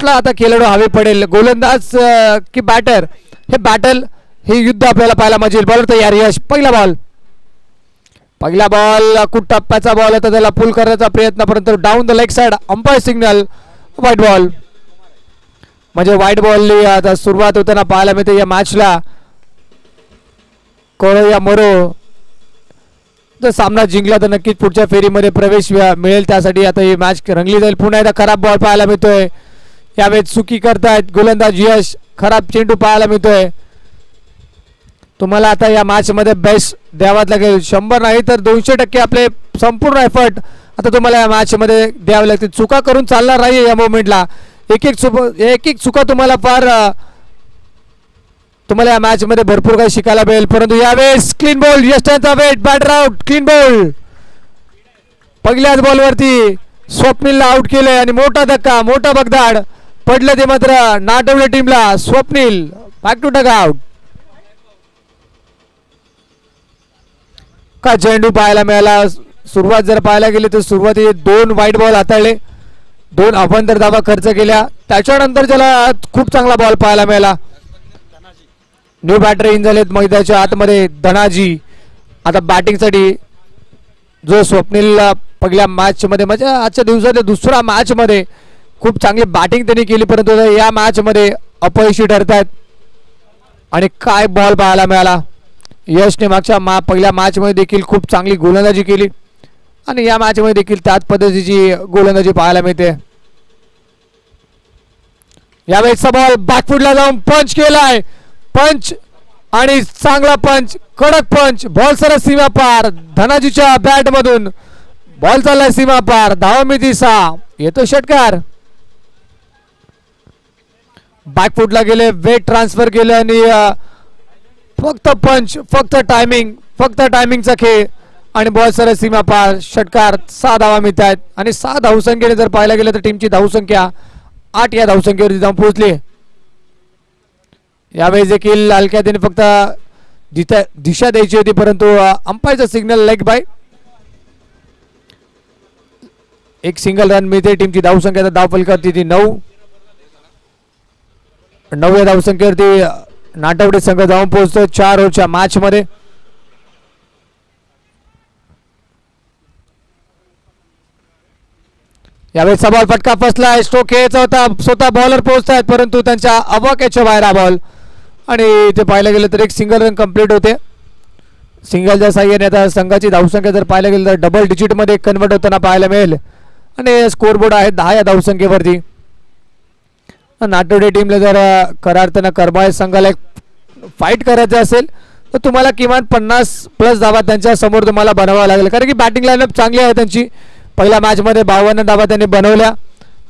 कुठला आता खेळाडू हवे पडेल, गोलंदाज की बॅटर, हे बॅटल हे युद्ध आपल्याला पाहायला मजेल. बॉलर तयार यश. पहिला बॉल खूप टप्प्याचा बॉल होता, त्याला पुल करण्याचा प्रयत्न परंतु down the leg side. Umpire signal wide ball. म्हणजे व्हाईट बॉल आता सुरुवात होताना पाहायला मिळते या मॅचला. कोरो या मोरो जर सामना जिंकला तर नक्कीच पुढच्या फेरीमध्ये प्रवेश मिळेल, त्यासाठी आता ही मॅच रंगली जाईल. पुन्हा एकदा खराब बॉल पाहायला मिळतोय, यावेळेस चुकी करतायत गोलंदाज यश. खराब चेंडू पाहायला मिळतोय. तुम्हाला आता या मॅच मध्ये बेस्ट द्यावाच लागेल. 100 नाही तर 200% आपले संपूर्ण एफर्ट आता तुम्हाला या मॅच मध्ये द्यावे लागतील. चुका करून चालणार नाही या मोमेंटला. एक एक चुका तुम्हाला फार तुम्हाला या मॅच मध्ये भरपूर काही शिकायला मिळेल. परंतु यावेळेस क्लीन बॉल. यष्टांचा वेट. Batter out. Clean ball. पहिल्याच बॉलवरती स्वप्नीलला आउट केले आणि मोठा धक्का, मोठा बगदाड पडलं ते मात्र नाटवडे टीमला. Swapnil back to dugout. का चेंडू पाहायला मिळाला. सुरुवात जर पाहायला गेली तर सुरुवातीला 2 व्हाईट बॉल हाताळले, 2 अभंतर धावा खर्च केल्या, त्याच्यानंतर त्याला खूप चांगला बॉल पाहायला मिळाला. न्यू बॅटर इन झालेत मैदानाच्या आतमध्ये. धनाजी आता बॅटिंगसाठी, जो स्वप्नील पहिल्या मॅच मध्ये म्हणजे आजच्या दिवसाच्या दुसऱ्या मॅच मध्ये खूप चांगली बॅटिंग त्यांनी केली, परंतु या मॅच मध्ये अपयशी ठरतायत. आणि काय बॉल पाहायला मिळाला. यशने मागच्या पहिल्या मॅच मध्ये देखील खूप चांगली गोलंदाजी केली आणि या मॅच मध्ये देखील त्याच पद्धतीची गोलंदाजी पाहायला मिळते. यावेळेसचा बॉल बॅकफुटला जाऊन पंच केलाय. पंच आणि चांगला पंच, कडक पंच. बॉल सरस सीमा पार. धनाजीच्या बॅट मधून बॉल चाललाय सीमा पार. धावमिती 6. येतो षटकार. बॅकफुटला गेले, वेट ट्रान्सफर केलं आणि फक्त पंच, फक्त टायमिंगचा खेळ आणि बॉल सरस सीमा पार. षटकार. 6 धावा मिळत आहेत आणि 6 धावसंख्येने जर पाहायला गेलं तर टीमची धावसंख्या 8 या धावसंख्येवरती जाऊन पोहोचली. यावेळेस देखील हलक्याने फक्त दिशा द्यायची होती, परंतु अंपायरचा सिग्नल लेग बाय. एक सिंगल रन मिळते. टीमची धावसंख्या धाव फलकावरती ती 9 या धावसंख्येवरती नाटवडे संघ जाऊन पोहोचतो 4 ओव्हरच्या मॅच मध्ये. यावेळी बॉल फटका फसलाय. स्ट्रोक खेळायचा होता, स्वतः बॉलर पोहोचतायत परंतु त्यांच्या अवाक्याच्या बाहेर हा बॉल आणि ते पाहायला गेलं तर एक सिंगल रन कंप्लीट होते. सिंगलच्या साह्याने आता संघाची धावसंख्या जर पाहायला गेलं तर डबल डिजिट मध्ये कन्वर्ट होताना पाहायला मिळेल आणि स्कोरबोर्ड आहे 10 या धावसंख्येवरती. नाटवडे टीमला जर खऱ्या अर्थानं करमाळे संघाला एक फाईट करायचं असेल तर तुम्हाला किमान 50+ धावा त्यांच्या समोर तुम्हाला बनवावं लागेल, कारण की बॅटिंग लाईनअप चांगली आहे त्यांची. पहिल्या मॅच मध्ये 52 धावा त्यांनी बनवल्या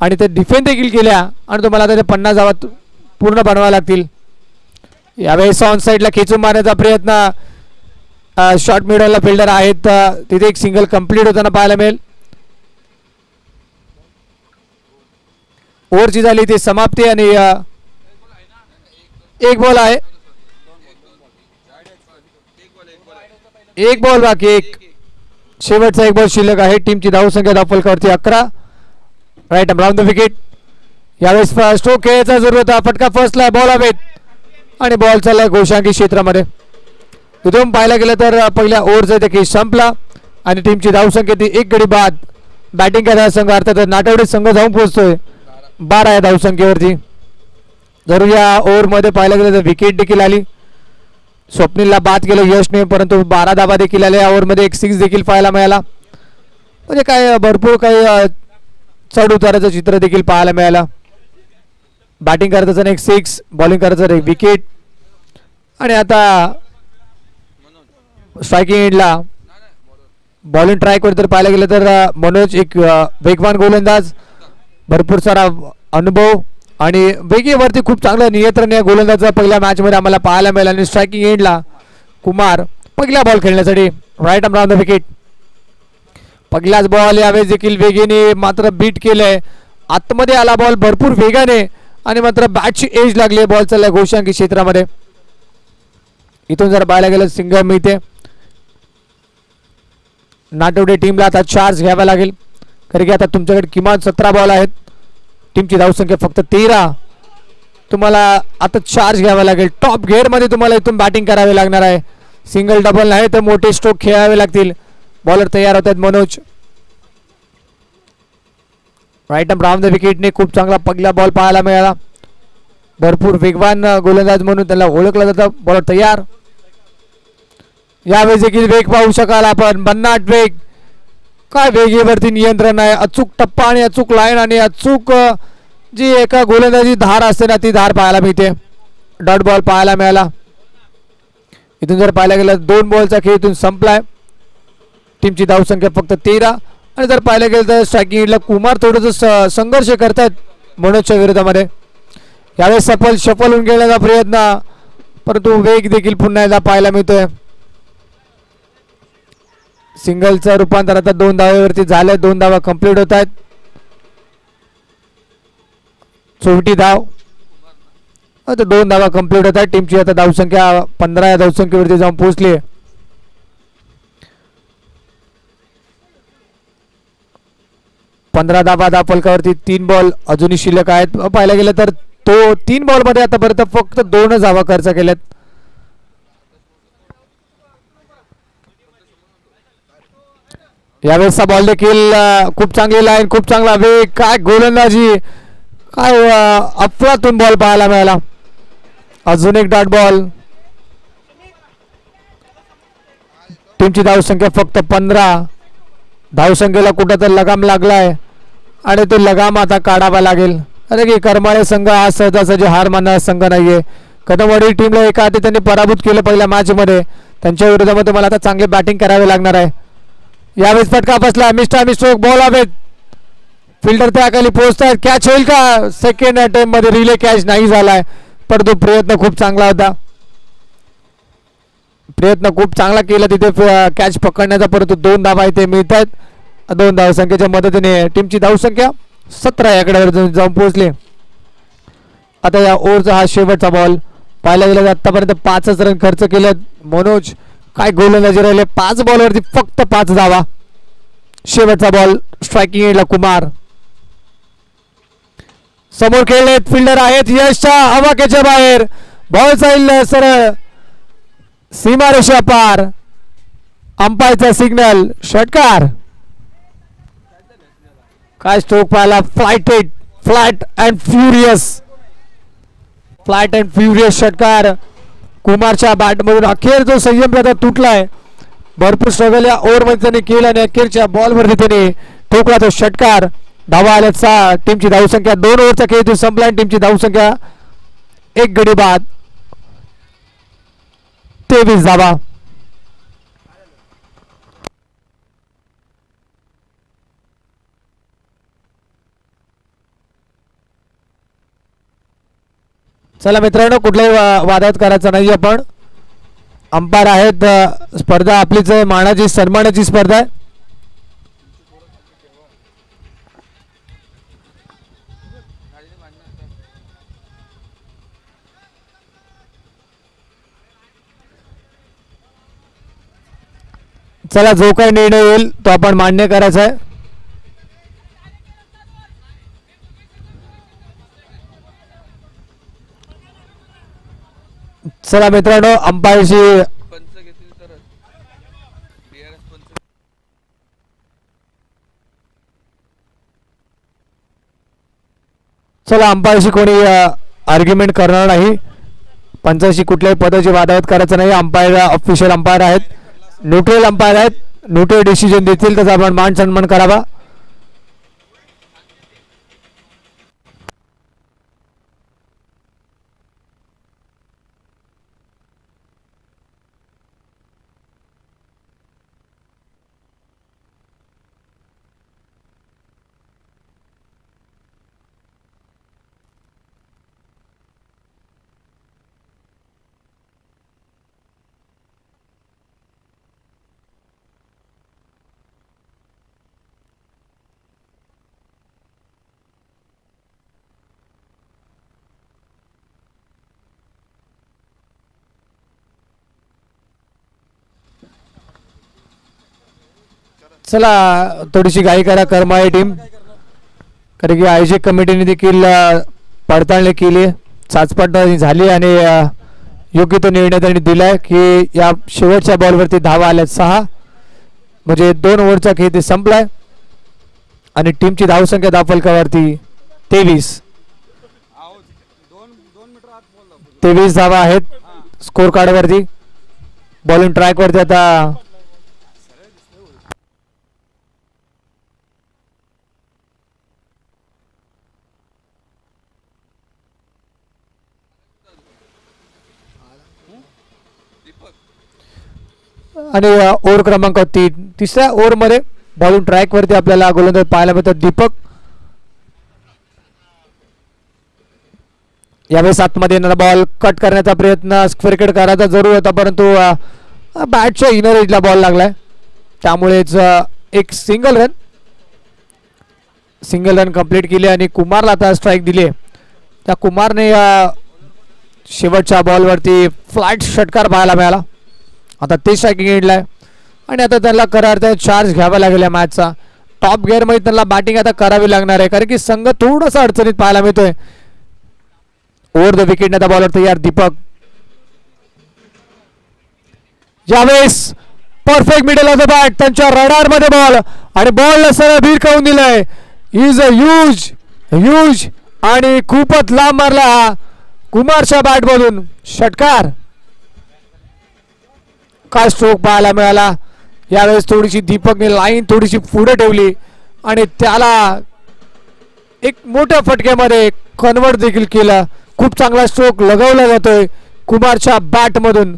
आणि ते डिफेंड देखील केल्या आणि तुम्हाला आता 50 धावा पूर्ण बनवाव्या लागतील. यावेळेस ऑन साईडला खेचून मारण्याचा प्रयत्न शॉर्ट मिडलला फिल्डर आहेत, तिथे एक सिंगल कंप्लीट होताना पाहायला मिळेल. ओव्हरची झाली ती समाप्ती आणि एक बॉल आहे, एक बॉल बाकी, एक शेवटचा एक बॉल शिल्लक आहे. टीमची धावसंख्या धावफलकावरती 11. Right round the wicket. यावेळेस स्ट्रोक खेळायचा जरूर होता, फटका फसलाय, बॉल हवेत आणि बॉल चाललाय गोशांकी क्षेत्रामध्ये. इथून पाहायला गेलं तर पहिल्या ओव्हरचा देखील संपला आणि टीमची धावसंख्या ती 1 गडी बाद. बॅटिंग करणारा संघ अर्थात नाटवडे संघ जाऊन पोहोचतोय 12 या धावसंख्येवरती. जरूर या ओव्हरमध्ये पाहायला गेलं तर विकेट देखील आली. स्वप्नीलला बाद केलं यशने, परंतु 12 धावा देखील आल्या. या ओव्हरमध्ये एक 6 देखील पाहायला मिळाला. म्हणजे काय भरपूर काही चढ उताराचं चित्र देखील पाहायला मिळालं. बॅटिंग करताना एक 6, बॉलिंग करताना एक विकेट आणि आता स्ट्रायकिंग एंडला बॉलिंग ट्रायकवर जर पाहायला गेलं तर मनोज एक वेगवान गोलंदाज, भरपूर सारा अनुभव आणि वेगेवरती खूप चांगलं नियंत्रण या गोलंदाजाचं पहिल्या मॅच मध्ये आम्हाला पाहायला मिळालं. आणि स्ट्रायकिंग एंडला कुमार पहिला बॉल खेळण्यासाठी right arm round the wicket. पहिलाच बॉल यावेळेस देखील वेगेने मात्र बीट केलंय. आतमध्ये आला बॉल भरपूर वेगाने आणि मात्र बॅटची एज लागली. बॉल चाललाय गोशांकी क्षेत्रामध्ये. इथून जर पाहायला गेलं सिंगल मिळते. नाटवडे टीमला आता चार्ज घ्यावा लागेल, कारण की आता तुमच्याकडे किमान 17 बॉल आहेत टीमची धावसंख्या फक्त 13. तुम्हाला आता चार्ज घ्यावा लागेल. टॉप गिअरमध्ये तुम्हाला इथून बॅटिंग करावी लागणार आहे. सिंगल डबल नाही तर मोठे स्ट्रोक खेळावे लागतील. बॉलर तयार होत आहेत Manoj. Right arm round the विकेटने खूप चांगला पहिला बॉल पाहायला मिळाला. भरपूर वेगवान गोलंदाज म्हणून त्याला ओळखलं जातं. बॉलर तयार. यावेळी देखील वेग पाहू शकाल आपण. भन्नाट वेग. काय वेगेवरती नियंत्रण आहे. अचूक टप्पा आणि अचूक लाईन आणि अचूक जी एका गोलंदाजी धार असते ना ती धार पाहायला मिळते. डॉट बॉल पाहायला मिळाला. इथून जर पाहायला गेलं 2 बॉलचा खेळ इथून संपलाय. टीमची धावसंख्या फक्त 13. आणि जर पाहायला गेलं तर स्ट्रायकिंगला कुमार थोडंसं संघर्ष करतात मनोजच्या विरोधामध्ये. यावेळेस सफल होऊन गेल्याचा प्रयत्न, परंतु वेग देखील पुन्हा एकदा पाहायला मिळतोय. सिंगलचं रूपांतर आता 2 धावेवरती झालंय. 2 धावा कंप्लीट होत आहेत. 64 धाव. आता 2 धावा कंप्लीट होत आहेत. टीमची आता धावसंख्या 15 या धावसंख्येवरती जाऊन पोहोचली आहे. पंधरा धावा फलकावरती 3 बॉल अजूनही शिल्लक आहेत. पाहायला गेलं तर तो 3 बॉलमध्ये आतापर्यंत फक्त 2 धावा खर्च केल्यात. यावेळेसचा बॉल देखील खूप चांगली लाईन, खूप चांगला वेग. काय गोलंदाजी, काय अफलातून बॉल पाहायला मिळाला. अजून एक डॉट बॉल. टीमची धावसंख्या फक्त 15. धावसंख्येला कुठं तर लगाम लागलाय आणि तो लगाम आता काढावा लागेल. अरे की करमाळे संघ हा सहजासहजी हार मानणारा संघ नाहीये. कदमवाडी टीमला एका हाती त्यांनी पराभूत केलं पहिल्या मॅच मध्ये. त्यांच्या विरोधामध्ये मला आता चांगली बॅटिंग करावी लागणार आहे. यावेळेस फटका बसला. मिस्टर स्ट्रोक बॉल हवेत. फिल्डर त्याखाली पोहोचतायत. कॅच होईल का? सेकंड अटेम्प्ट मध्ये रिले कॅच नाही झालाय, परंतु प्रयत्न खूप चांगला होता. प्रयत्न खूप चांगला केला तिथे कॅच पकडण्याचा, परंतु 2 धावा इथे मिळत आहेत. 2 धावसंख्येच्या मदतीने टीमची धावसंख्या 17 याकडे जाऊन पोहोचली. आता या ओव्हरचा हा शेवटचा बॉल. पाहायला गेलं तर आतापर्यंत 5च रन खर्च केलेत. मनोज काय गोलंदाजी राहिले. 5 बॉलवरती फक्त 5 धावा. शेवटचा बॉल. स्ट्रायकिंग एंडला कुमार. समोर खेळलेत फिल्डर आहेत. यशच्या आवाक्याच्या बाहेर. बॉल जाईल सरळ सीमारेषा पार. अंपायरचा सिग्नल. षटकार. काय स्ट्रोक पाहिला. फ्लॅट अँड फ्युरियस षटकार. कुमारच्या बॅटमधून अखेर जो संयम प्रथा तुटलाय. भरपूर स्ट्रगल या ओव्हरमध्ये त्यांनी केलं आणि अखेरच्या बॉलवरती त्यांनी ठोकला तो षटकार. धावा आल्यात 6. टीमची धावसंख्या 2 ओव्हरचा खेळ संपला. टीमची धावसंख्या 1 गडी बाद 23 धावा. चला मित्रांनो, कुठल्याही वादात करायचं नाही आपण. अंपायर आहेत. स्पर्धा आपलीच आहे. मानाची सन्मानाची स्पर्धा आहे. चला, जो काही निर्णय येईल तो आपण मान्य करायचा आहे. चला मित्रांनो, अंपायरची कोणी आर्ग्युमेंट करणार नाही. पंचाशी कुठल्याही पदाची वादावत करायचं नाही. अंपायर ऑफिशियल अंपायर आहेत. न्यूट्रल अंपायर आहेत. न्यूट्रल डिसिजन देतील त्याचा आपण मान सन्मान करावा. चला, थोडीशी घाई करा करमाळे टीम. कारण की आयोजक कमिटीने देखील पडताळणी केली, चाचपडताळणी झाली आणि योग्य तो निर्णय त्यांनी दिलाय की या शेवटच्या बॉलवरती धावा आल्या 6, म्हणजे 2 ओव्हरचा खेळ ते संपलाय आणि टीमची धावसंख्या धावफलकावरती 23 धावा आहेत स्कोर कार्डवरती. बॉलिंग ट्रॅकवरती आता आणि ओव्हर क्रमांक 3, तिसऱ्या ओव्हरमध्ये बॉलिंग ट्रॅकवरती आपल्याला गोलंदाज पाहायला मिळतात दीपक. यावेळेस आतमध्ये येणारा बॉल कट करण्याचा प्रयत्न क्रिकेट करायचा जरूर होता, परंतु बॅटच्या इनर एजला बॉल लागलाय, त्यामुळेच एक सिंगल रन कंप्लीट केली आणि कुमारला आता स्ट्राईक दिली. त्या कुमारने शेवटच्या बॉलवरती फ्लाईट षटकार पाहायला मिळाला. आता ते स्ट्रायकिंग एंडला आहे आणि आता त्यांना खऱ्या अर्थाने चार्ज घ्यावा लागेल या मॅचचा. टॉप गिअरमध्ये त्यांना बॅटिंग आता करावी लागणार आहे, कारण की संघ थोडासा अडचणीत पाहायला मिळतोय. ओव्हर द विकेट आता बॉलर तयार दीपक. यावेळेस perfect middle of the bat, त्यांच्या रडार मध्ये बॉल आणि बॉलला सरळ भिरकावून दिलंय. इज अ ह्यूज आणि खूपच लांब मारला हा कुमारच्या बॅट मधून षटकार. काय स्ट्रोक पाहायला मिळाला. यावेळेस थोडीशी दीपकने लाईन थोडीशी पुढे ठेवली आणि त्याला एक मोठ्या फटक्यामध्ये कन्वर्ट देखील केलं. खूप चांगला स्ट्रोक लगवला जातोय कुमारच्या बॅट मधून.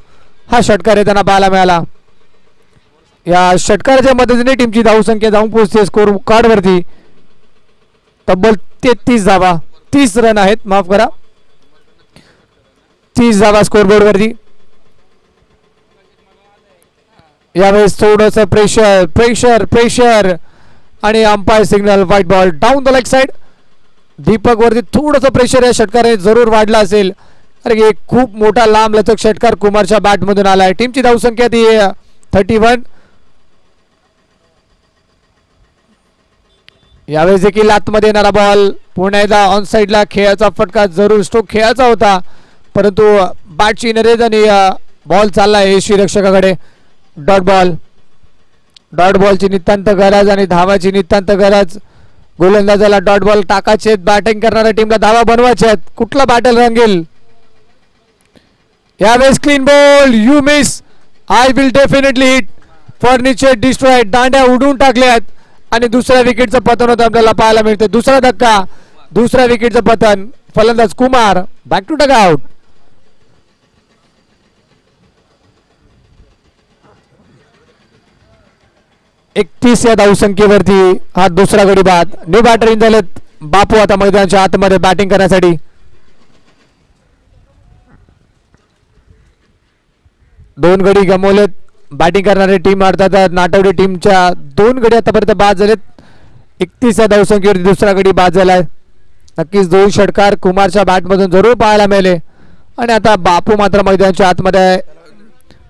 हा षटकार त्यांना पाहायला मिळाला. या षटकाराच्या मदतीने टीमची धावसंख्या जाऊन पोहोचते स्कोर कार्डवरती तब्बल 33 धावा, 30 रन आहेत, माफ करा 30 धावा स्कोरबोर्डवरती. यावेळेस थोडंसं प्रेशर आणि umpire signal wide ball down the leg side. Deepak वरती थोडंसं प्रेशर या षटकाराने जरूर वाढला असेल, कारण की खूप मोठा लांब लचक षटकार कुमारच्या बॅट मधून आलाय. टीमची धावसंख्या ती 31. यावेळेस देखील आतमध्ये येणारा बॉल पुन्हा एकदा ऑन साइडला खेळाचा फटका जरूर स्ट्रोक खेळाचा होता, परंतु बॅटची नरेज आणि बॉल चाललाय यशी रक्षकाकडे. डॉट बॉलची नितांत गरज आणि धावाची नितांत गरज. गोलंदाजाला डॉट बॉल टाकायचे, बॅटिंग करणाऱ्या टीमला धावा बनवायचे आहेत. कुठला बॅटल रंगेल यावेळेस. Clean ball, you miss, I will definitely hit. Furniture destroyed, दांड्या उडून टाकल्यात आणि दुसऱ्या विकेटचं पतन होतं आपल्याला पाहायला मिळते. दुसरा धक्का, दुसऱ्या विकेटचं पतन. फलंदाज Kumar back to dugout. एकतीस या धावसंख्येवरती हा दुसरा गडी बाद. न्यू बॅटर इन झालेत बापू आता मैदानाच्या आतमध्ये बॅटिंग करण्यासाठी. दोन गडी गमावलेत बॅटिंग करणारी टीम, अर्थात नाटवडी टीमच्या 2 गडी आतापर्यंत बाद झालेत. 31 या धावसंख्येवरती दुसरा गडी बाद झालाय. नक्कीच 2 षटकार कुमारच्या बॅटमधून जरूर पाहायला मिळाले आणि आता बापू मात्र मैदानाच्या आतमध्ये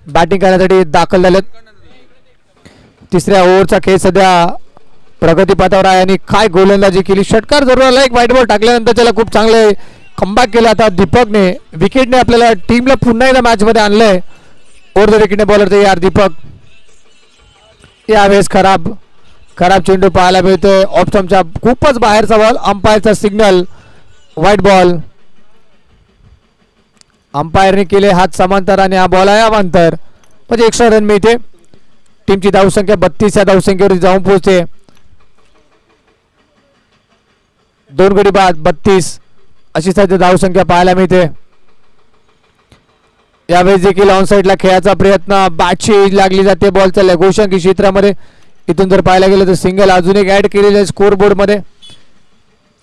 बॅटिंग करण्यासाठी दाखल झालेत. तिसऱ्या ओव्हरचा खेळ सध्या प्रगतीपथावर आहे आणि काय गोलंदाजी केली. षटकार जरूर आला, एक व्हाईट बॉल टाकल्यानंतर त्याला खूप चांगले कमबॅक केला. आता दीपकने विकेटने आपल्याला टीमला पुन्हा एकदा मॅच मध्ये आणलंय. ओव्हर द विकेटने बॉलर तयार दीपक. यावेळेस खराब चेंडू पाहायला मिळतोय. ऑफ स्टंपच्या खूपच बाहेरचा बॉल. अंपायरचा सिग्नल व्हाईट बॉल. अंपायरने केले हात समांतर आणि हा बॉल आहे अवांतर, म्हणजे एक्स्ट्रा रन मिळते. टीमची धावसंख्या 32 या धावसंख्येवर जाऊन पोहोचते. 2 गडी बाद 32 अशी सध्या धावसंख्या पाहायला मिळते. यावेळेस देखील ऑन साइडला खेळाचा प्रयत्न, बॅटची लागली जाते बॉलच्या लगोशांकी क्षेत्रामध्ये. इथून जर पाहायला गेलं तर सिंगल अजून एक ऍड केलेलं आहे स्कोर बोर्ड मध्ये.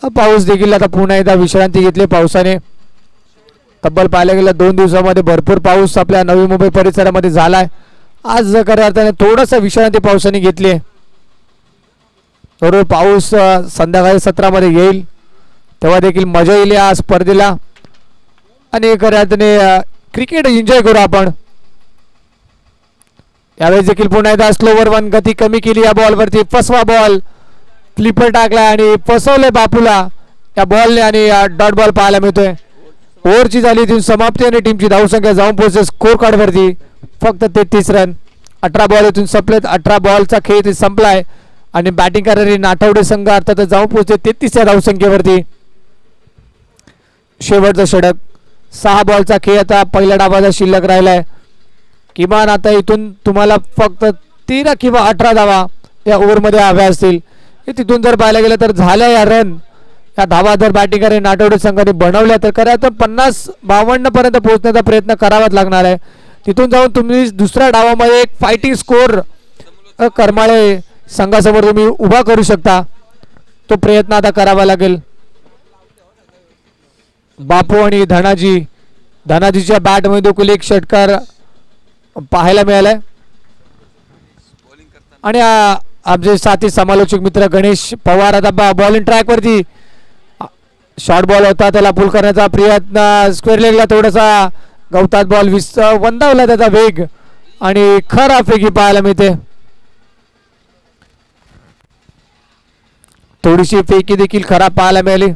पाऊस देखील आता पुन्हा एकदा विश्रांती घेतली पावसाने. तब्बल पाहायला गेलं 2 दिवसामध्ये भरपूर पाऊस आपल्या नवी मुंबई परिसरामध्ये झालाय. आज खऱ्या अर्थाने थोडासा विश्रांती पावसाने घेतली. बरोबर पाऊस संध्याकाळी सत्रामध्ये येईल तेव्हा देखील मजा येईल या स्पर्धेला आणि खऱ्या अर्थाने क्रिकेट एन्जॉय करू आपण. यावेळेस देखील पुन्हा एकदा स्लोवर 1 गती कमी केली या बॉलवरती. फसवा बॉल फ्लिपर टाकला आणि फसवलंय बापूला या बॉलने आणि डॉट बॉल पाहायला मिळतोय. ओव्हरची झाली इथून समाप्ती आणि टीमची धावसंख्या जाऊन पोहोचते स्कोर कार्ड वरती फक्त 33 रन. 18 बॉल इथून संपलेत. 18 बॉलचा खेळ इथे संपलाय आणि बॅटिंग करणारी नाठवडे संघ अर्थात जाऊन पोहोचते 33 धावसंख्येवरती. शेवटचं षटक 6 बॉलचा खेळ आता पहिल्या डावाचा शिल्लक राहिलाय. किमान आता इथून तुम्हाला फक्त 13 किंवा 18 धावा या ओव्हरमध्ये हव्या असतील. तिथून जर पाहायला गेलं तर झाल्या या रन या धावा जर बॅटिंग नाटवडे संघाने बनवल्या तर खरं तर 50-52 पर्यंत पोहोचण्याचा प्रयत्न करावाच लागणार आहे. तिथून जाऊन तुम्ही दुसऱ्या डावामध्ये एक फायटिंग स्कोर करमाळे संघासमोर तुम्ही उभा करू शकता. तो प्रयत्न आता करावा लागेल. बापू आणि धनाजीच्या बॅटमध्ये देखील एक षटकार पाहायला मिळालाय आणि आमचे साथी समालोचक मित्र गणेश पवार आता बॉलिंग ट्रॅक वरती शॉर्ट बॉल होता त्याला पुल करण्याचा प्रयत्न स्क्वेअर लेगला थोडासा गवतात बॉल वंदावला त्याचा वेग आणि खराबपैकी पाहायला मिळते. थोडीशी फेकी देखील खराब पाहायला मिळाली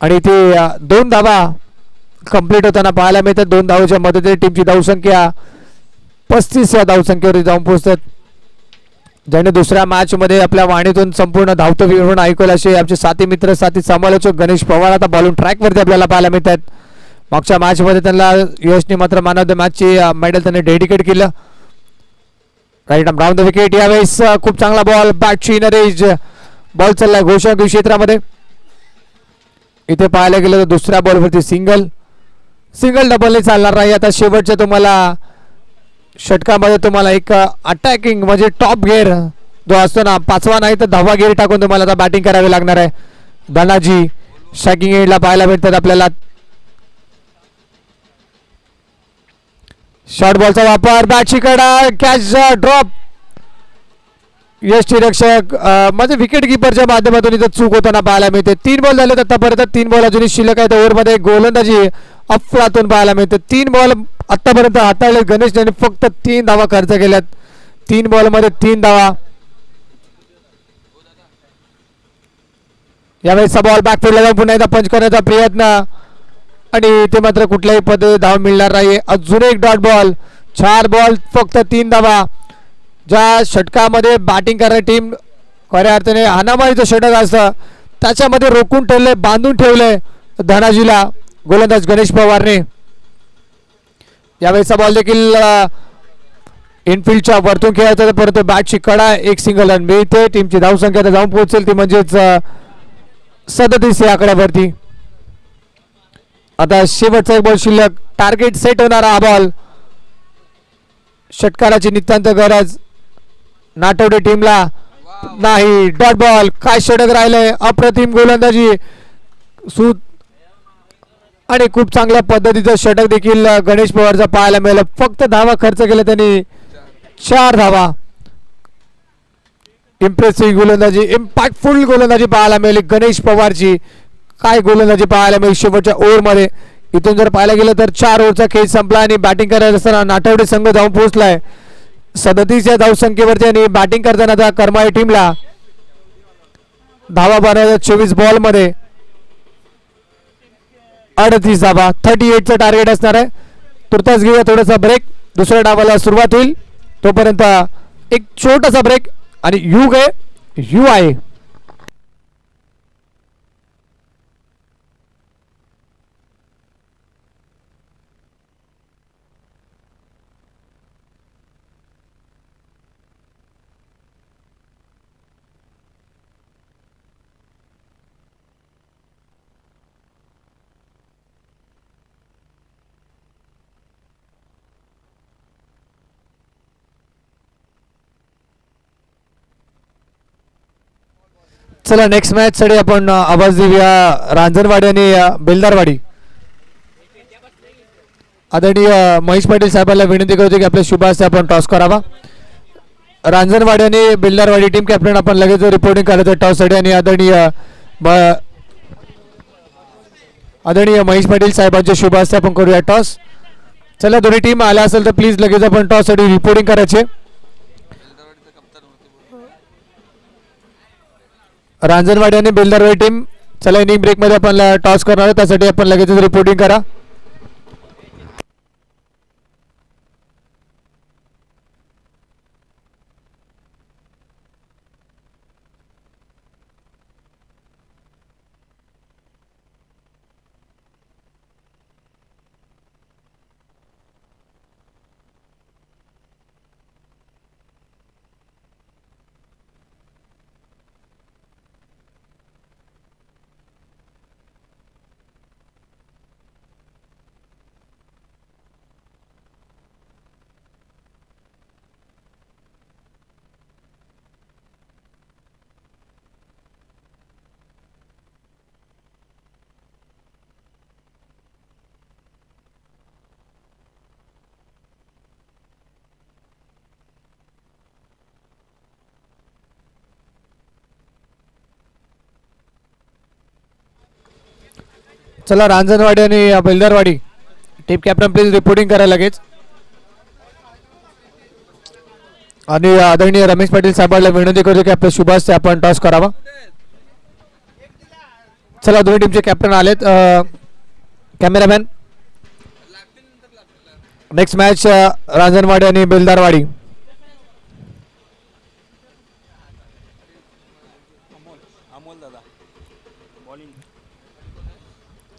आणि ते 2 धावा कंप्लीट होताना पाहायला मिळतात. 2 धावाच्या मदतीने टीमची धावसंख्या 35 या धावसंख्येवर जाऊन पोहोचतात. ज्याने दुसऱ्या मॅच मध्ये आपल्या वाणीतून संपूर्ण धावतं विवरण ऐकलं असे आमचे साथी मित्र साथी समालोचक गणेश पवार आता बॉलिंग ट्रॅक वरती आपल्याला पाहायला मिळतात. मागच्या मॅच मध्ये त्यांना यशने मात्र मॅन ऑफ द मॅच ची मेडल त्यांनी डेडिकेट केलं. Right arm round the wicket. यावेळेस खूप चांगला बॉल बॅटची नरेज बॉल चाललाय घोषणा क्षेत्रामध्ये. इथे पाहायला गेलं तर दुसऱ्या बॉलवरती सिंगल डबल चालणार नाही. आता शेवटच्या तुम्हाला षटकामध्ये तुम्हाला एक अटॅकिंग म्हणजे टॉप गिअर जो असतो ना 5वा नाही तर 10वा गिअर टाकून तुम्हाला आता बॅटिंग करावी लागणार आहे. धनाजी स्ट्रायकिंग एंडला पाहायला भेटतात आपल्याला. शॉर्ट बॉलचा वापर बॅटची कडा कॅच ड्रॉप यष्टीरक्षक म्हणजे विकेट किपरच्या माध्यमातून इथं चूक होताना पाहायला मिळते. 3 बॉल झाले आतापर्यंत. 3 बॉल अजूनही शिल्लक आहेत. ओव्हरमध्ये गोलंदाजी अफलातून पाहायला मिळते. 3 बॉल आतापर्यंत हाताळले गणेश यांनी फक्त 3 धावा खर्च केल्यात. 3 बॉलमध्ये 3 धावा. यावेळेस बॉल बॅकफील्डला जाऊन पुन्हा एकदा पंच करण्याचा प्रयत्न आणि ते मात्र कुठल्याही पद्धतीने धाव मिळणार नाही. अजून एक डॉट बॉल. 4 बॉल फक्त 3 धावा. ज्या षटकामध्ये बॅटिंग करणारी टीम खऱ्या अर्थाने हाणामारीचं षटक असतं त्याच्यामध्ये रोखून ठेवलंय बांधून ठेवलंय धनाजीला गोलंदाज गणेश पवारने. यावेळेचा बॉल देखील इनफिल्डच्या वरतून खेळायचा परंतु बॅटची कडा एक सिंगल रन मिळते. टीमची धावसंख्या जाऊन पोहोचेल ती म्हणजेच 37 या आकड्यावरती. आता शेवटचा एक बॉल शिल्लक. टार्गेट सेट होणारा हा बॉल. षटकाराची नितांत गरज नाटवडे टीमला नाही. Dot ball. काय षटक राहिलंय. अप्रतिम गोलंदाजी सूत आणि खूप चांगल्या पद्धतीचं षटक देखील गणेश पवारचा पाहायला मिळालं. फक्त धावा खर्च केला त्यांनी 4 धावा. इम्प्रेसिव्ह गोलंदाजी इम्पॅक्टफुल गोलंदाजी पाहायला मिळाली गणेश पवारची. काय गोलंदाजी पाहायला मिळेल शेवटच्या ओव्हरमध्ये. इथून जर पाहायला गेलं तर 4 ओव्हरचा खेळ संपला आणि बॅटिंग करायला असताना नाटवडे संघ जाऊन पोहोचलाय 37 या धावसंख्येवरती आणि बॅटिंग करताना त्या करमाळी टीमला धावा बनवल्या 24 बॉल मध्ये 38 धावा. 38चं टार्गेट असणार आहे. तुर्तास घेऊया थोडासा ब्रेक. दुसऱ्या डावाला सुरुवात होईल तोपर्यंत एक छोटासा ब्रेक आणि यू आहे. चला नेक्स्ट मॅच साठी आपण आवाज देऊया रांजणवाडी आणि बेलदारवाडी. आदरणीय महेश पाटील साहेबांना विनंती करतो की आपल्या शुभ हस्ते आपण टॉस करावा. रांजणवाडी आणि बेलदारवाडी टीम कॅप्टन आपण लगेच रिपोर्टिंग करायचं टॉस साठी आणि आदरणीय महेश पाटील साहेबांच्या शुभ हस्ते आपण करूया टॉस. चला दोन्ही टीम आल्या असेल तर प्लीज लगेच आपण टॉस साठी रिपोर्टिंग करायचे. रांजणवाडी आणि बेलदारवाडी टीम. चला इनिंग ब्रेकमध्ये आपण टॉस करणार आहे, त्यासाठी आपण लगेचच रिपोर्टिंग करा. चला रांजणवाडी आणि बेलदारवाडी टीम कॅप्टन प्लीज रिपोर्टिंग करा लगेच. आणि आदरणीय रमेश पाटील साहेबांना विनंती करतो की आपल्या शुभास आपण टॉस करावा. चला दोन्ही टीमचे कॅप्टन आलेत. कॅमेरामॅन नेक्स्ट मॅच रांजणवाडी आणि बेलदारवाडी.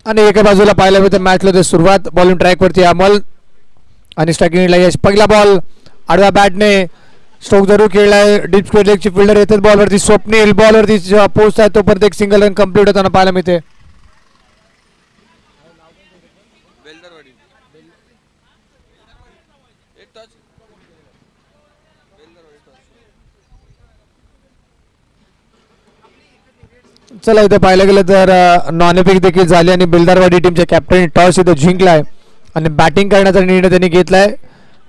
आणि एका बाजूला पाहायला मिळतं मॅचला सुरुवात बॉलिंग ट्रॅक वरती अमोल आणि स्ट्रायकिंगला यश. पहिला बॉल आडव्या बॅटने स्ट्रोक जरूर खेळलाय. डीप स्क्वेअर लेगची फिल्डर येतात बॉलवरती. स्वप्नील बॉलवरती पोहोचत आहे तोपर्यंत एक सिंगल रन कंप्लीट होताना पाहायला मिळते. चला इथे पाहायला गेलं तर नॉनपिक देखील झाली आणि बेलदारवाडी टीमच्या कॅप्टन टॉस इथं जिंकलाय आणि बॅटिंग करण्याचा निर्णय त्यांनी घेतलाय.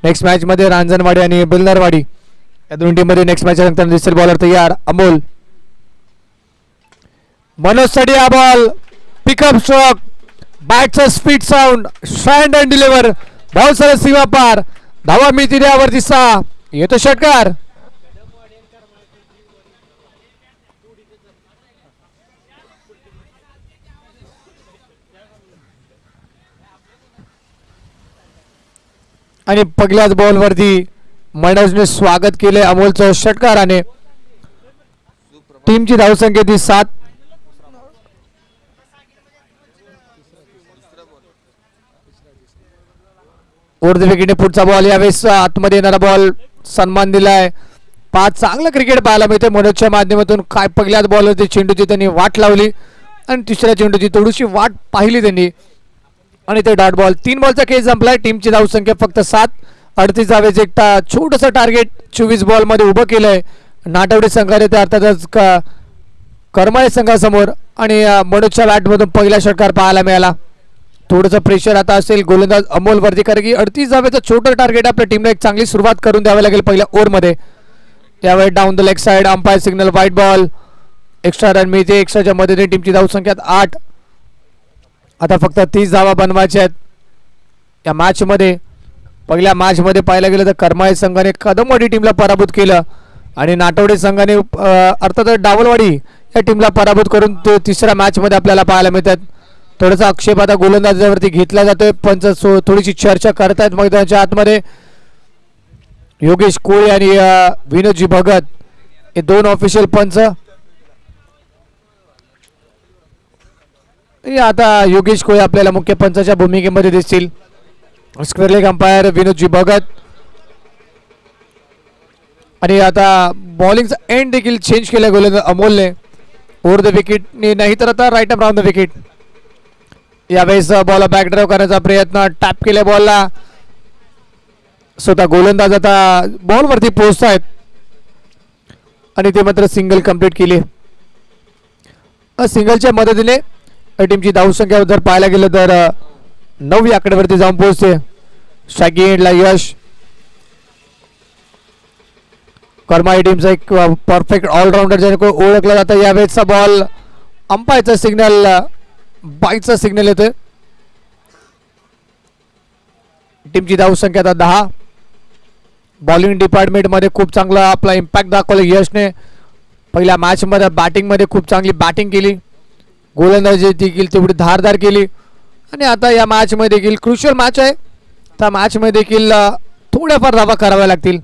नेक्स्ट मॅच मध्ये रांजणवाडी आणि बेलदारवाडी या दोन टीम मध्ये नेक्स्ट मॅच नंतर दिसेल. बॉलर तयार अमोल. मनोज साठी हा बॉल. Pickup stroke. बॅटचा speed sound. Stand and deliver. Ball सरळ सीमा पार. धावा मिळतील यावरती 6. येतो षटकार. आणि पहिल्याच बॉलवरती मनोजने स्वागत केले अमोलचं षटकाराने. टीमची धावसंख्या ती 7. वर विकेटने पुढचा बॉल. यावेळेस आतमध्ये येणारा बॉल सन्मान दिलाय. 5 चांगलं क्रिकेट पाहायला मिळते मनोजच्या माध्यमातून. काय पहिल्याच बॉलवरती चेंडूची त्यांनी वाट लावली आणि तिसऱ्या चेंडूची थोडीशी वाट पाहिली त्यांनी आणि ते डॉट बॉल. 3 बॉलचा खेळ संपलाय. टीमची धावसंख्या फक्त 7. 38 धावेचं एक छोटंसं टार्गेट 24 बॉल मध्ये उभं केलंय नाटवडे संघाने. ते अर्थातच करमाळे संघासमोर. आणि मनोजच्या बॅटमधून पहिला षटकार पाहायला मिळाला. थोडंसं प्रेशर आता असेल गोलंदाज अमोल वरती, कारण की 38 धावेचं छोटं टार्गेट आपल्या टीमला एक चांगली सुरुवात करून द्यावी लागेल पहिल्या ओव्हरमध्ये. त्यावेळी down the leg side umpire signal wide ball. Extra run मिळते. एक्स्ट्राच्या मदतीने टीमची धावसंख्या 8. आता फक्त 30 धावा बनवायच्या आहेत या मॅच मध्ये. पहिल्या मॅच मध्ये पाहायला गेलं तर करमाळे संघाने कदमवाडी टीमला पराभूत केलं आणि नाटवडे संघाने अर्थातच डावलवाडी या टीमला पराभूत करून तिसऱ्या मॅच मध्ये आपल्याला पाहायला मिळतात. थोडासा आक्षेप आता गोलंदाजावरती घेतला जातोय. पंच थोडीशी चर्चा करतायत मैदानाच्या आतमध्ये. योगेश कोळी आणि विनोदजी भगत हे 2 ऑफिशियल पंच. आता योगेश कोळी आपल्याला मुख्य पंचाच्या भूमिकेमध्ये दिसतील. Square leg umpire Vinod ji Bhagat. आणि आता बॉलिंगचा एंड देखील चेंज केला गोलंदाज अमोलने. ओव्हर द विकेट नाही तर आता right up round the wicket. यावेळेस बॉल बॅक ड्राईव्ह करण्याचा प्रयत्न. टॅप केल्या बॉलला. स्वतः गोलंदाज आता बॉलवरती पोहोचतायत आणि ते मात्र सिंगल कंप्लीट केली. सिंगलच्या मदतीने टीमची धावसंख्या जर पाहायला गेलं तर 9 आकड्यावरती जाऊन पोहोचते. स्ट्रायकिंगला यश. करमाळे टीमचा एक परफेक्ट ऑलराऊंडर ज्याने ओळखला जातं. यावेळेसचा बॉल अंपायरचा सिग्नल बाईचा सिग्नल येतोय. टीमची धावसंख्या आता 10. बॉलिंग डिपार्टमेंट मध्ये खूप चांगला आपला इम्पॅक्ट दाखवला यशने. पहिल्या मॅच मध्ये बॅटिंग मध्ये खूप चांगली बॅटिंग केली, गोलंदाजी देखील तेवढी धारदार केली आणि आता या मॅच मध्ये देखील क्रुशियल मॅच आहे, त्या मॅच मध्ये देखील थोड्याफार धावा कराव्या लागतील.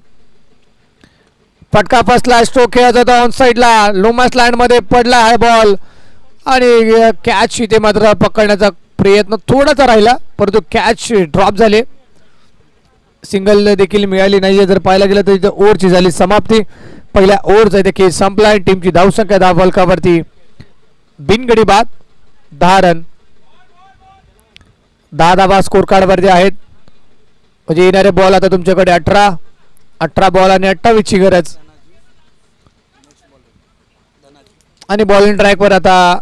फटका फसला, स्ट्रोक खेळत होता ऑन साईडला, लोमास लँड मध्ये पडला हा बॉल आणि कॅच इथे मात्र पकडण्याचा प्रयत्न थोडासा राहिला परंतु कॅच ड्रॉप झाले, सिंगल देखील मिळाली नाही. जर पाहायला गेलं तर इथे ओव्हरची झाली समाप्ती, पहिल्या ओव्हरचा इथे खेळ संपला. टीमची धावसंख्या 10 फलकावरती बिनगडी बाद 10 रन, 10 धावा स्कोर कार्ड वरती आहेत. म्हणजे येणारे बॉल आता तुमच्याकडे 18 बॉल आणि 28 ची गरज आणि बॉलिंग ट्रॅक वर आता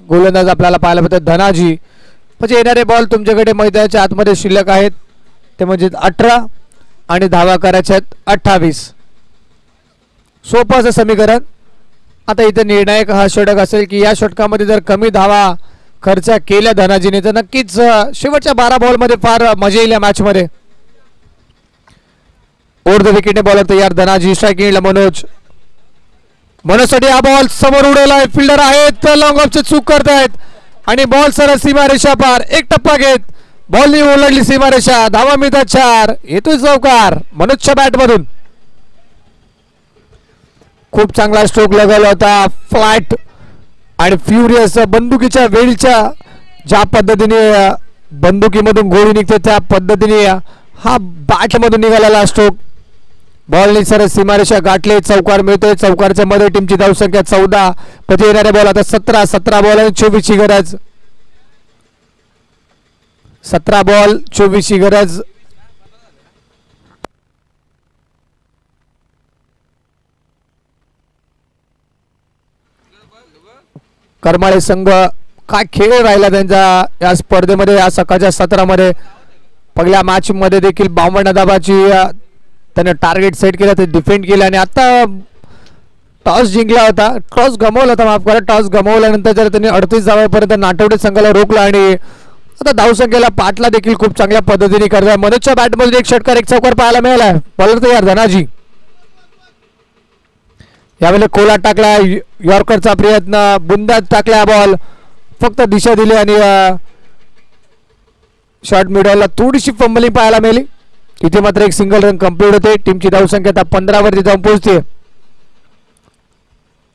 गोलंदाज आपल्याला पाहायला मिळतात धनाजी. म्हणजे येणारे बॉल तुमच्याकडे मैदानाच्या आतमध्ये शिल्लक आहेत ते म्हणजे 18 आणि धावा करायच्या आहेत 28. सोपं असं समीकरण. आता इथे निर्णायक हा षटक असेल की या षटकामध्ये जर कमी धावा खर्च केल्या धनाजीने तर नक्कीच शेवटच्या 12 बॉलमध्ये फार मजा येईल या मॅच मध्ये. ओव्हर द विकेटने बॉलर तयार धनाजी, स्ट्रायकिंगला मनोजसाठी हा बॉल समोर उडवलाय, फिल्डर आहेत लॉंग ऑफची चूक करतायत आणि बॉल सरळ सीमारेषा पार, एक टप्पा घेत बॉलनी ओलांडली सीमारेषा, धावा मिळतात 4. येतोय चौकार मनोजच्या बॅट मधून. खूप चांगला स्ट्रोक लगावला होता, फ्लॅट आणि फ्युरियस बंदुकीच्या वेळच्या ज्या पद्धतीने बंदुकीमधून गोळी निघते त्या पद्धतीने हा बॅट मधून निघालेला स्ट्रोक. बॉलने सरळ सीमारेषा गाठले, चौकार मिळतोय. चौकारच्या मध्ये टीमची धावसंख्या 14, प्रति येणारे बॉल आता 17 बॉल आणि 24 ची गरज. 17 बॉल 24 ची गरज. करमाळे संघ काय खेळ राहिला त्यांचा या स्पर्धेमध्ये, या सकाळच्या सत्रामध्ये. पहिल्या मॅच मध्ये देखील 52 धावाची त्याने टार्गेट सेट केला, ते डिफेंड केलं आणि आता टॉस जिंकला होता, टॉस गमावला होता, माफ करा, टॉस गमावल्यानंतर जर त्यांनी 38 धावांपर्यंत नाटवडे संघाला रोखला आणि आता धावसंख्येला पाठला देखील खूप चांगल्या पद्धतीने करताय. मनोजच्या बॅटमध्ये एक षटकार एक चौकार पाहायला मिळाला. बॉलर तयार धनाजी, यावेळेला कोला टाकला, यॉर्करचा प्रयत्न, बुंदात टाकला बॉल, फक्त दिशा दिली आणि शॉट मिडलला थोडीशी फंबलिंग पाहायला मिळाली. इथे मात्र एक सिंगल रन कंप्लीट होते. टीमची धावसंख्या आता 15 वरती जाऊन पोहोचते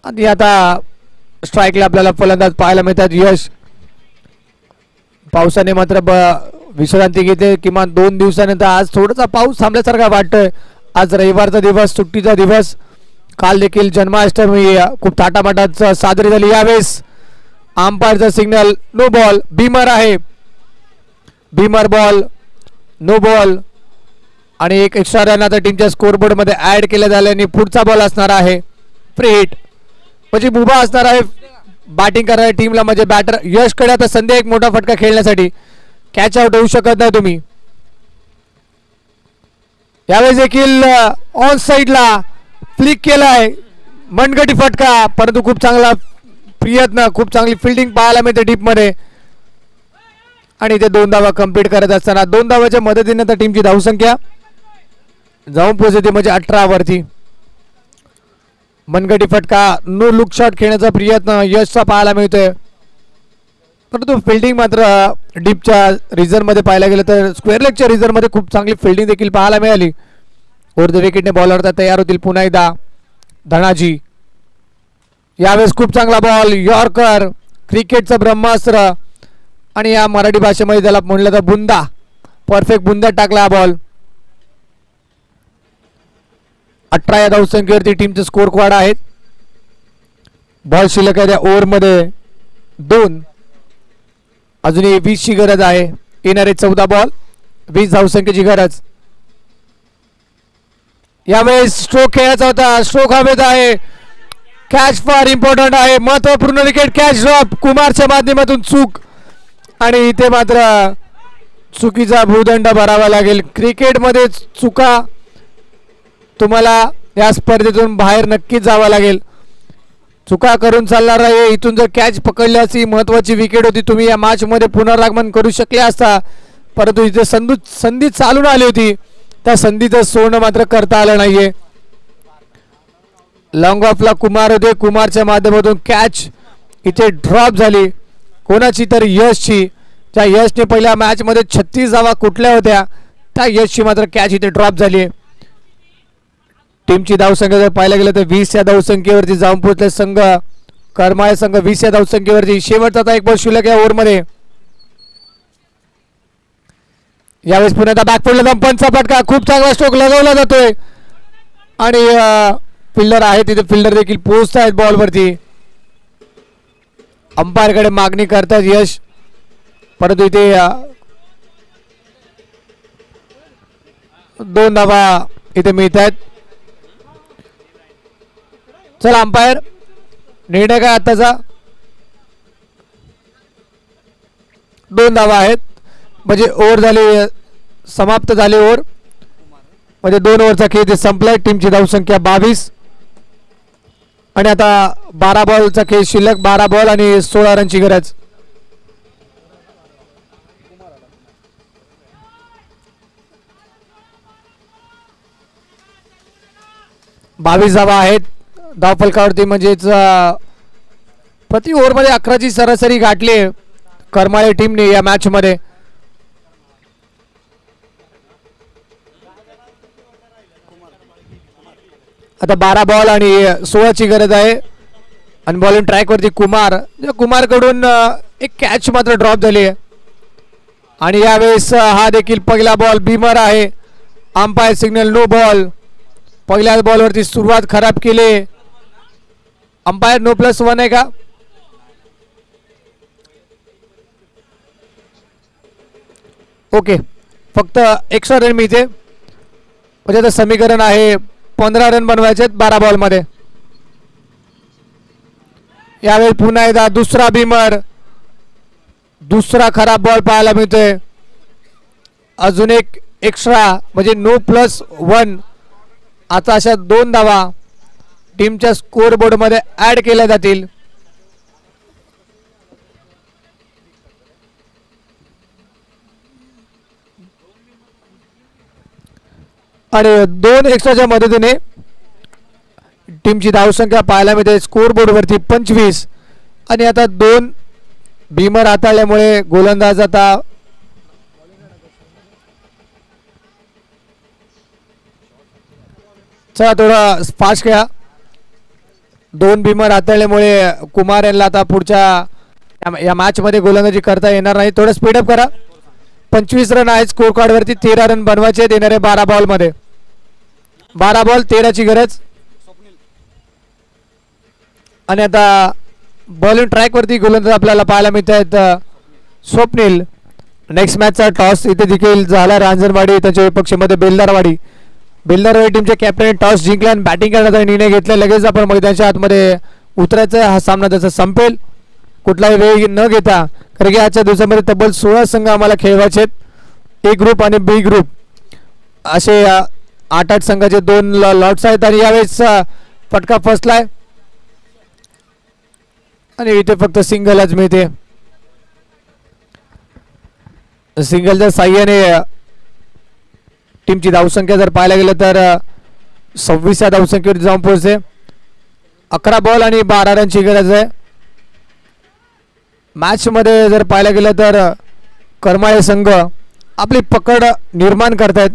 आणि आता स्ट्राईकला आपल्याला फलंदाज पाहायला मिळतात यश. पावसाने मात्र विश्रांती घेते किमान 2 दिवसानंतर. आज थोडासा पाऊस थांबल्यासारखा वाटतोय. आज रविवारचा दिवस, सुट्टीचा दिवस. काल देखील जन्माष्टमी खूप थाटामाटात साजरी झाली. यावेळेस अंपायरचा सिग्नल नो बॉल, बीमर आहे, बीमर बॉल, नो बॉल आणि एक एक्स्ट्रा रन आता टीमच्या स्कोरबोर्ड मध्ये ऍड केले झाले आणि पुढचा बॉल असणार आहे फ्री हिट. म्हणजे मुभा असणार आहे बॅटिंग करणाऱ्या टीमला. म्हणजे बॅटर यशकडे आता संधी एक मोठा फटका खेळण्यासाठी. कॅच आउट होऊ शकत नाही तुम्ही. यावेळेस देखील ऑन साइडला फ्लिक केलाय, मनगटी फटका, परंतु खूप चांगला प्रयत्न, खूप चांगली फिल्डिंग पाहायला मिळते डीप मध्ये आणि इथे 2 धावा कंप्लीट करत असताना 2 धावाच्या मदतीने आता टीमची धावसंख्या जाऊन पोहोचते म्हणजे 18 वरती. मनगटी फटका, नो लुक शॉट खेळण्याचा प्रयत्न यशचा पाहायला मिळतोय, परंतु फिल्डिंग मात्र डीपच्या रिझन मध्ये पाहायला गेलं तर स्क्वेअर लेगच्या रिझन मध्ये खूप चांगली फिल्डिंग देखील पाहायला मिळाली. ओव्हर द विकेटने बॉलर तयार होतील पुन्हा एकदा धनाजी. यावेळेस खूप चांगला बॉल, यॉर्कर, क्रिकेटचं ब्रह्मास्त्र आणि या मराठी भाषेमध्ये त्याला म्हणलं तर बुंदा, परफेक्ट बुंदा टाकला हा बॉल. 18 या धावसंख्येवरती टीमचे स्कोर क्वाड आहेत. बॉल शिल्लक आहे त्या ओव्हर मध्ये 2, अजूनही 20 ची गरज आहे. येणारे 14 बॉल 20 धावसंख्येची गरज. यावेळेस स्ट्रोक खेळायचा होता, स्ट्रोक हवेत आहे, कॅच फार इम्पॉर्टंट आहे, महत्वपूर्ण विकेट कॅच ड्रॉप, कुमारच्या माध्यमातून चूक आणि इथे मात्र चुकीचा भूदंड भरावा लागेल. क्रिकेटमध्ये चुका तुम्हाला या स्पर्धेतून बाहेर नक्कीच जावं लागेल. चुका करून चालणार आहे. इथून जर कॅच पकडल्याची महत्वाची विकेट होती, तुम्ही या मॅच मध्ये पुनरागमन करू शकले असता, परंतु इथे संधी चालून आली होती, त्या संधीचं सोडणं मात्र करता आलं नाहीये. लॉंग ऑफला कुमार होते, कुमारच्या माध्यमातून कॅच इथे ड्रॉप झाली कोणाची तर यशची. त्या यशने पहिल्या मॅचमध्ये 36 धावा कुठल्या होत्या त्या यशची मात्र कॅच इथे ड्रॉप झाली आहे. टीमची धावसंख्या जर पाहायला गेलं तर 20 या धावसंख्येवरती जाऊन पोहोचले संघ करमाळे संघ 20 या धावसंख्येवरती. शेवटचा आता एक बॉल शिल्लक या ओव्हरमध्ये. यावेळेस पुन्हा बॅकफुटला पंचा फटका खूप चांगला स्ट्रोक लगवला जातोय आणि फिल्डर आहे तिथे फिल्डर देखील पोहोचत आहेत बॉलवरती. अंपायरकडे मागणी करतात यश परंतु इथे 2 धावा इथे मिळत आहेत. चला अंपायर निर्णय काय आताचा 2 धावा आहेत म्हणजे ओव्हर झाली समाप्त झाली ओव्हर म्हणजे 2 ओव्हरचा खेळ संपलाय. टीमची धावसंख्या 22 आणि आता 12 बॉलचा खेळ शिल्लक 12 बॉल आणि 16 रनची गरज. बावीस धावा आहेत धावफलकावरती म्हणजेच प्रति ओव्हरमध्ये 11ची सरासरी गाठली आहे करमाळे टीमने या मॅच मध्ये. आता 12 बॉल आणि 16ची गरज आहे आणि बॉलिंग ट्रॅक वरती कुमार कडून एक कॅच मात्र ड्रॉप झाली आहे आणि यावेळेस हा देखील पहिला बॉल बीमर आहे. Umpire signal no ball. पहिल्याच बॉलवरती सुरुवात खराब केली. अंपायर नो +1 आहे का ओके फक्त एक्स्ट्रा रन मिळते म्हणजे आता समीकरण आहे 15 रन बनवायचे आहेत 12 बॉल मध्ये. यावेळी पुन्हा एकदा दुसरा बीमर दुसरा खराब बॉल पाहायला मिळतोय. अजून एक एक्स्ट्रा म्हणजे नो +1. आता अशा 2 धावा टीमच्या स्कोर बोर्ड मध्ये ऍड केल्या जातील. आणि 2 एक्स्ट्राच्या मदतीने टीमची धावसंख्या पाहायला मिळते स्कोर बोर्ड वरती 25 आणि आता 2 बीमर हाताळल्यामुळे गोलंदाज आता चला थोडा फास्ट खेळा. 2 बीमर हाताळल्यामुळे कुमार यांना आता पुढच्या या मॅच मध्ये गोलंदाजी करता येणार नाही. थोडं स्पीडअप करा. 25 रन आहेत स्कोर कार्ड वरती 13 रन बनवायचे येणारे 12 बॉल मध्ये. 12 बॉल 13ची गरज आणि आता बॉलिंग ट्रॅक वरती गोलंदाज आपल्याला पाहायला मिळत आहेत स्वप्नील. नेक्स्ट मॅचचा टॉस इथे देखील झाला रांजणवाडी त्याच्या विपक्षामध्ये बेलदारवाडी टीमच्या कॅप्टन टॉस जिंकला आणि बॅटिंग करण्याचा निर्णय घेतला. लगेच आपण मैदानाच्या आतमध्ये उतरायचं. हा सामना त्याचा संपेल कुठलाही वेळ न घेता कारण की आजच्या दिवसामध्ये तब्बल 16 संघ आम्हाला खेळवायचे आहेत. ए ग्रुप आणि बी ग्रुप असे 8-8 संघाचे 2 लॉट्स आहेत आणि यावेळेस फटका फसलाय आणि इथे फक्त सिंगलच मिळते. सिंगलच्या साह्याने टीमची धावसंख्या जर पाहायला गेलं तर 26 या धावसंख्येवर जाऊन पोहोचते. 11 बॉल आणि 12 रनची गरज आहे. मॅच मध्ये जर पाहायला गेलं तर करमाळे संघ आपली पकड निर्माण करतायत.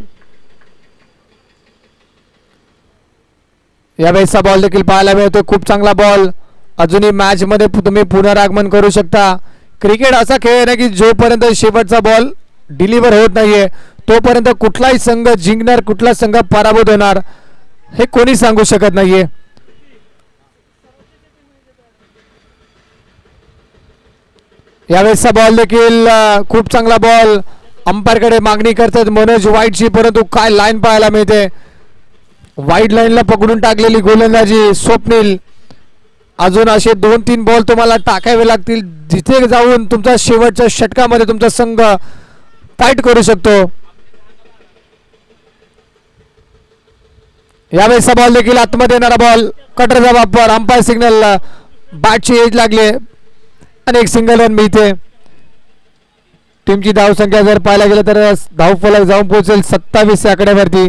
यावेळेसचा बॉल देखील पाहायला मिळतो खूप चांगला बॉल. अजूनही मॅच मध्ये तुम्ही पुनरागमन करू शकता. क्रिकेट असा खेळ आहे ना की जोपर्यंत शेवटचा बॉल डिलिव्हर होत नाहीये तोपर्यंत कुठलाही संघ जिंकणार कुठला संघ पराभूत होणार हे कोणी सांगू शकत नाहीये. यावेळेसचा बॉल देखील खूप चांगला बॉल. अंपायरकडे मागणी करतात मनोज वाईटची परंतु काय लाईन पाहायला मिळते. वाईट लाईनला पकडून टाकलेली गोलंदाजी स्वप्नील. अजून असे 2-3 बॉल तुम्हाला टाकावे लागतील जिथे जाऊन तुमचा शेवटच्या षटकामध्ये तुमचा संघ फाईट करू शकतो. यावेळेसचा बॉल देखील आतमध्ये येणारा बॉल कटरचा वापर. अंपायर सिग्नल बॅटची एज लागली आणि एक सिंगल रन मिळते. टीमची धावसंख्या जर पाहायला गेलं तर धावफलक जाऊन पोहोचेल 27 या आकड्यावरती.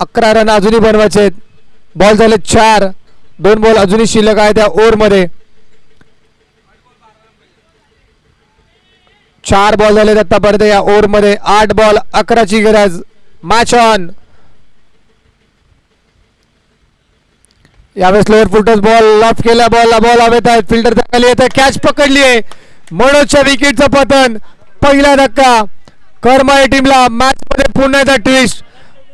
11 रन अजूनही बनवायचे. बॉल झाले 4 2 बॉल अजूनही शिल्लक आहे त्या ओव्हरमध्ये. 4 बॉल झालेत आतापर्यंत या ओव्हरमध्ये. 8 बॉल 11ची गरज. Match on. यावेळेस लोअर फुटच बॉल लॉफ्ट केला. बॉल हवेत आहे. फिल्डर खाली येत आहे. कॅच पकडली आहे. मनोजच्या विकेटचं पतन. पहिला धक्का करमाळे टीमला. मॅच मध्ये पुन्हा एकदा ट्विस्ट.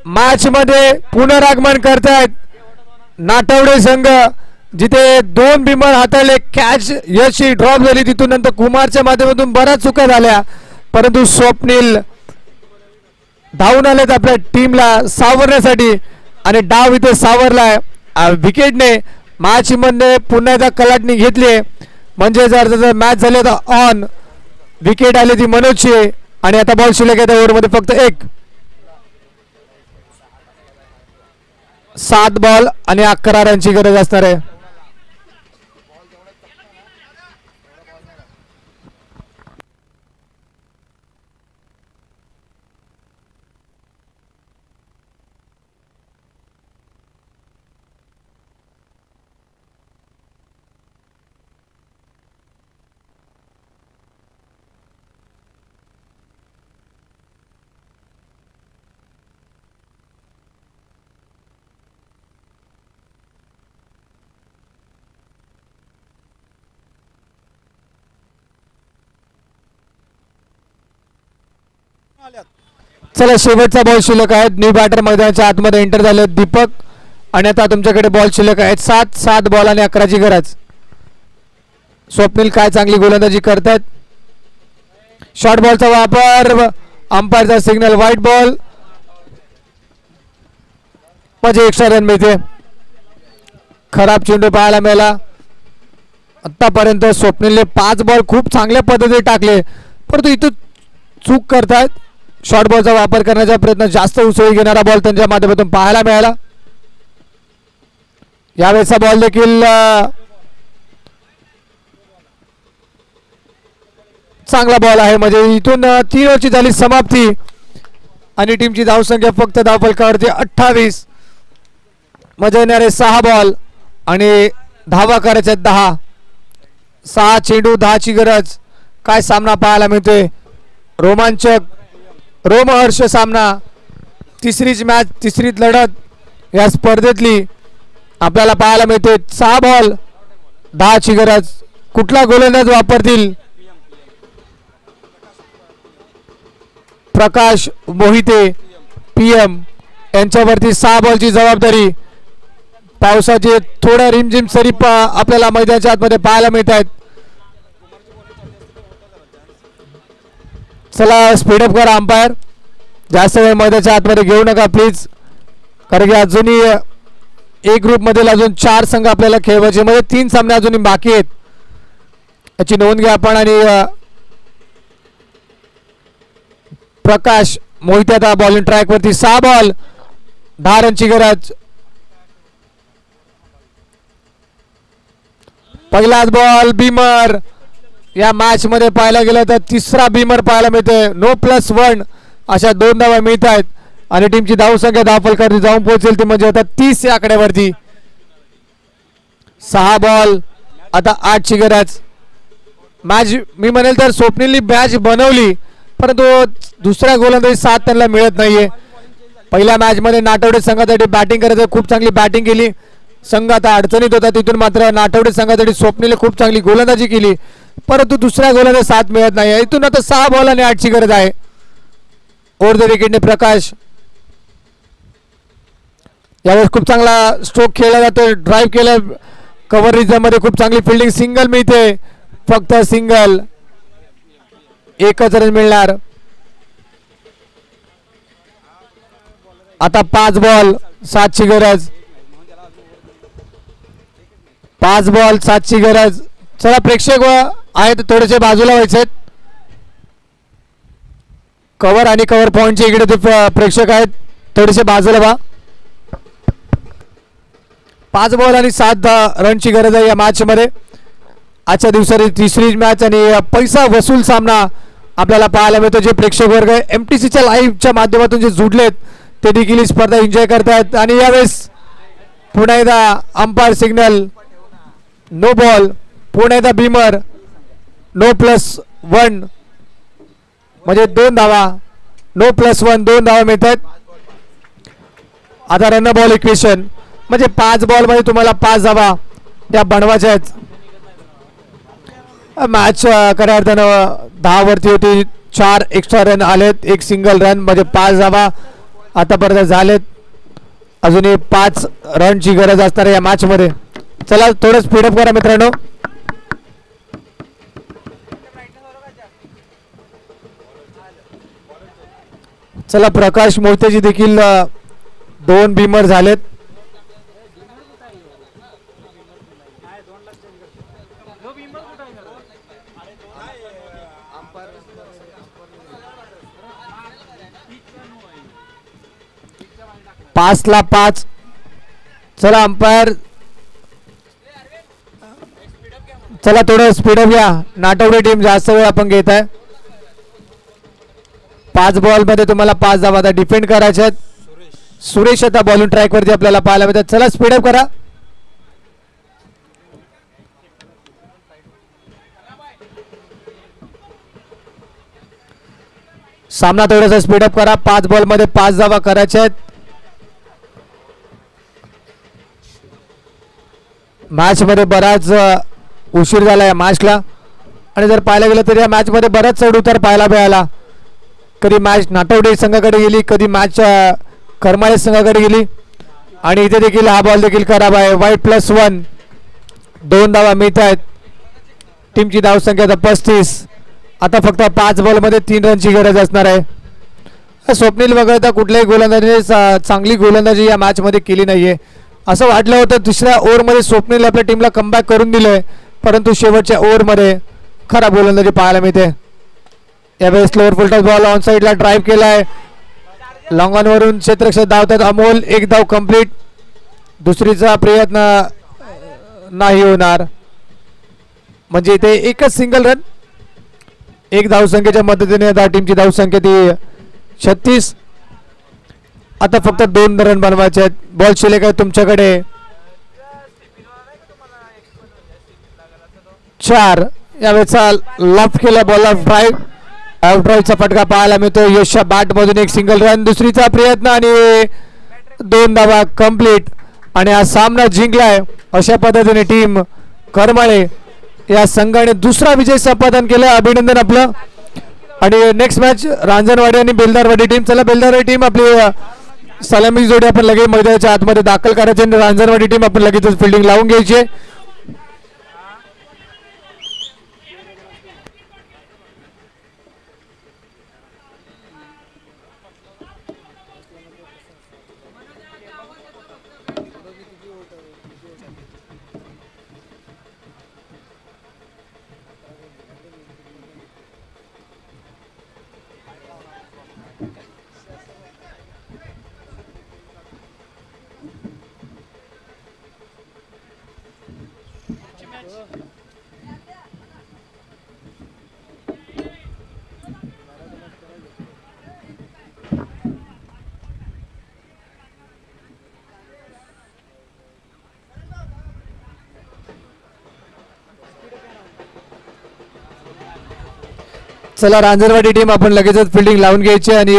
मॅच मध्ये पुनरागमन करतायत नाटवडे संघ. जिथे 2 बिमर हाताळले, कॅच यशी ड्रॉप झाली. तिथून नंतर कुमारच्या माध्यमातून बऱ्याच चुका झाल्या, परंतु स्वप्नील धावून आलेत आपल्या टीमला सावरण्यासाठी आणि डाव इथे सावरलाय विकेटने. मॅच मध्ये पुन्हा एकदा कलाटणी घेतली. म्हणजे जर मॅच झाले तर ऑन विकेट आली ती मनोजची. आणि आता बॉल शिल्लक आहे ओव्हरमध्ये फक्त 1. 7 बॉल आणि 11 रनची गरज असणार आहे. चला शेवटचा बॉल शिल्लक आहे. न्यू बॅटर मैदानाच्या आतमध्ये एंटर झाले दीपक. आणि आता तुमच्याकडे बॉल शिल्लक आहेत 7 बॉल आणि 11ची गरज. स्वप्नील काय चांगली गोलंदाजी करतात. शॉर्ट बॉलचा वापर. अंपायरचा सिग्नल व्हाईट बॉल. म्हणजे एक्स्ट्रा रन मिळते. खराब चेंडू पाहायला मिळाला. आतापर्यंत स्वप्नीलने 5 बॉल खूप चांगल्या पद्धतीने टाकले, परंतु इथं चूक करतायत. शॉर्ट बॉलचा वापर करण्याचा प्रयत्न, जास्त उसळी घेणारा बॉल त्यांच्या माध्यमातून पाहायला मिळाला. यावेळेचा बॉल देखील चांगला बॉल आहे. म्हणजे इथून 3 ओव्हरची झाली समाप्ती आणि टीमची धावसंख्या फक्त धावफलकावरती 28. मजा येणारे 6 बॉल आणि धावा करायच्या 10. 6 चेंडू 10ची गरज. काय सामना पाहायला मिळतोय. रोमांचक, रोमहर्ष सामना. तिसरीच मॅच, तिसरीच लढत या स्पर्धेतली आपल्याला पाहायला मिळते. 6 बॉल 10ची गरज. कुठला गोलंदाज वापरतील. प्रकाश मोहिते PM यांच्यावरती 6 बॉलची जबाबदारी. पावसाचे थोड्या रिमझिम सरी आपल्याला मैदानाच्या आतमध्ये पाहायला मिळत आहेत. चला स्पीडअप करा अंपायर. जास्त वेळ मैदानाच्या आतमध्ये घेऊ नका प्लीज, कारण की अजूनही एक ग्रुप मध्ये अजून 4 संघ आपल्याला खेळवायचे. म्हणजे 3 सामने अजूनही बाकी आहेत, याची नोंद घ्या आपण. आणि प्रकाश मोहिते आता बॉलिंग ट्रॅक वरती. 6 बॉल 10 रनची गरज. पहिलाच बॉल बीमर. या मॅच मध्ये पाहायला गेलं तर तिसरा बीमर पाहायला मिळतोय. नो +1 अशा 2 धावा मिळत आहेत आणि टीमची धावसंख्या धावफलकावरती जाऊन पोहोचेल ती म्हणजे आता 30 या आकड्यावरती. 6 बॉल आता 8ची गरज. मॅच मी म्हणेल तर स्वप्नीलनी मॅच बनवली, परंतु दुसऱ्या गोलंदाजी साथ त्यांना मिळत नाहीये. पहिल्या मॅच मध्ये नाटवडे संघासाठी बॅटिंग करायचं, खूप चांगली बॅटिंग केली. संघ आता अडचणीत होता, तिथून मात्र नाटवडे संघासाठी स्वप्नीलने खूप चांगली गोलंदाजी केली, परंतु दुसऱ्या गोलंदाजी साथ मिळत नाही. इथून आता 6 बॉल आणि 8ची गरज आहे. ओव्हर द विकेटने प्रकाश. यावेळेस खूप चांगला स्ट्रोक खेळला जातो. ड्राईव्ह केलं कव्हर रिजन मध्ये. खूप चांगली फिल्डिंग. सिंगल मिळते, फक्त सिंगल. 1च रन मिळणार. आता 5 बॉल 7ची गरज. 5 बॉल 7ची गरज. चला प्रेक्षक आहेत थोडेसे बाजूला व्हायचे. कव्हर आणि कव्हर पॉइंटचे इकडे ते प्रेक्षक आहेत, थोडेसे बाजूला व्हा. 5 बॉल आणि 7 रनची गरज आहे या मॅच मध्ये. आजच्या दिवसाची तिसरी मॅच आणि पैसा वसूल सामना आपल्याला पाहायला मिळतो. जे प्रेक्षक वर्ग MTCच्या लाईव्हच्या माध्यमातून जे जुडलेत ते देखील ही स्पर्धा एन्जॉय करतात. आणि यावेळेस पुन्हा एकदा अंपायर सिग्नल नो बॉल. पुन्हा एकदा बीमर नो +1 म्हणजे 2 धावा. नो +1 2 धावा मिळतात. आता रन बॉल इक्वेशन म्हणजे 5 बॉल मध्ये तुम्हाला 5 धावा त्या बनवायच्या आहेत. मॅच खऱ्या अर्थानं 10 वरती होती. 4 एक्स्ट्रा रन आलेत. 1 सिंगल रन म्हणजे 5 धावा आतापर्यंत झालेत. अजूनही 5 रनची गरज असणार या मॅच मध्ये. चला थोडं स्पीडअप करा मित्रांनो. चला प्रकाश मोहितेजी देखील 2 बीमर झालेत. पाच ला 5. चला अंपायर चला थोडं स्पीडअप घ्या. नाटवडे टीम जास्त वेळ आपण घेत आहे. 5 बॉल मध्ये तुम्हाला 5 धावा आता डिफेंड करायचे आहेत. सुरेश आता बॉलिंग ट्रॅक वरती आपल्याला पाहायला मिळतात. चला स्पीडअप करा. सामना थोडासा स्पीडअप करा. 5 बॉल मध्ये 5 धावा करायच्या आहेत. मॅच मध्ये बराच उशीर झाला या मॅचला आणि जर पाहायला गेलं तर या मॅच मध्ये बराच चढ उतार पाहायला मिळाला. कधी मॅच नाटवडे संघाकडे गेली, कधी मॅच करमाळे संघाकडे गेली आणि इथे देखील हा बॉल देखील खराब आहे. वाईट +1 2 धावा मिळत आहेत. टीमची धावसंख्या आता 35. आता फक्त 5 बॉल मध्ये 3 रनची गरज असणार आहे. स्वप्नील वगळता कुठल्याही गोलंदाजीने चांगली गोलंदाजी या मॅच मध्ये केली नाहीये. असं वाटलं होतं दुसऱ्या ओव्हरमध्ये स्वप्नील आपल्या टीमला कमबॅक करून दिलंय, परंतु शेवटच्या ओव्हरमध्ये खराब गोलंदाजी पाहायला मिळते. यावेळेस स्लोअर फुलटॉस बॉल ऑन साईडला ड्राईव्ह केलाय. लॉंग ऑन वरून क्षेत्ररक्षक धावतात. अमोल 1 धाव कंप्लीट. दुसरीचा प्रयत्न नाही होणार म्हणजे इथे एकच सिंगल रन. 1 धावसंख्येच्या मदतीने आता टीमची धावसंख्या ती 36. आता फक्त 2 रन बनवायचे आहेत. बॉल शिल्लक आहे तुमच्याकडे 4. यावेळेचा लॉफ्ट केला बॉल ऑफ ड्राईव्हचा फटका पाहायला मिळतो. यशच्या बॅट मधून 1 सिंगल रन. दुसरीचा प्रयत्न आणि 2 धावा कंप्लीट आणि हा सामना जिंकलाय. अशा पद्धतीने टीम करमाळे या संघाने दुसरा विजय संपादन केला. अभिनंदन आपलं. आणि नेक्स्ट मॅच रांजणवाडी आणि बेलदारवाडी टीम. चला बेलदारवाडी टीम आपली सलामी जोडी आपण लगेच मैदानाच्या आतमध्ये दाखल करायची आणि रांजणवाडी टीम आपण लगेचच फिल्डिंग लावून घ्यायची. चला रांजणवाडी टीम आपण लगेचच फिल्डिंग लावून घ्यायची आणि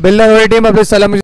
बेलदारवाडी टीम आपली सलामी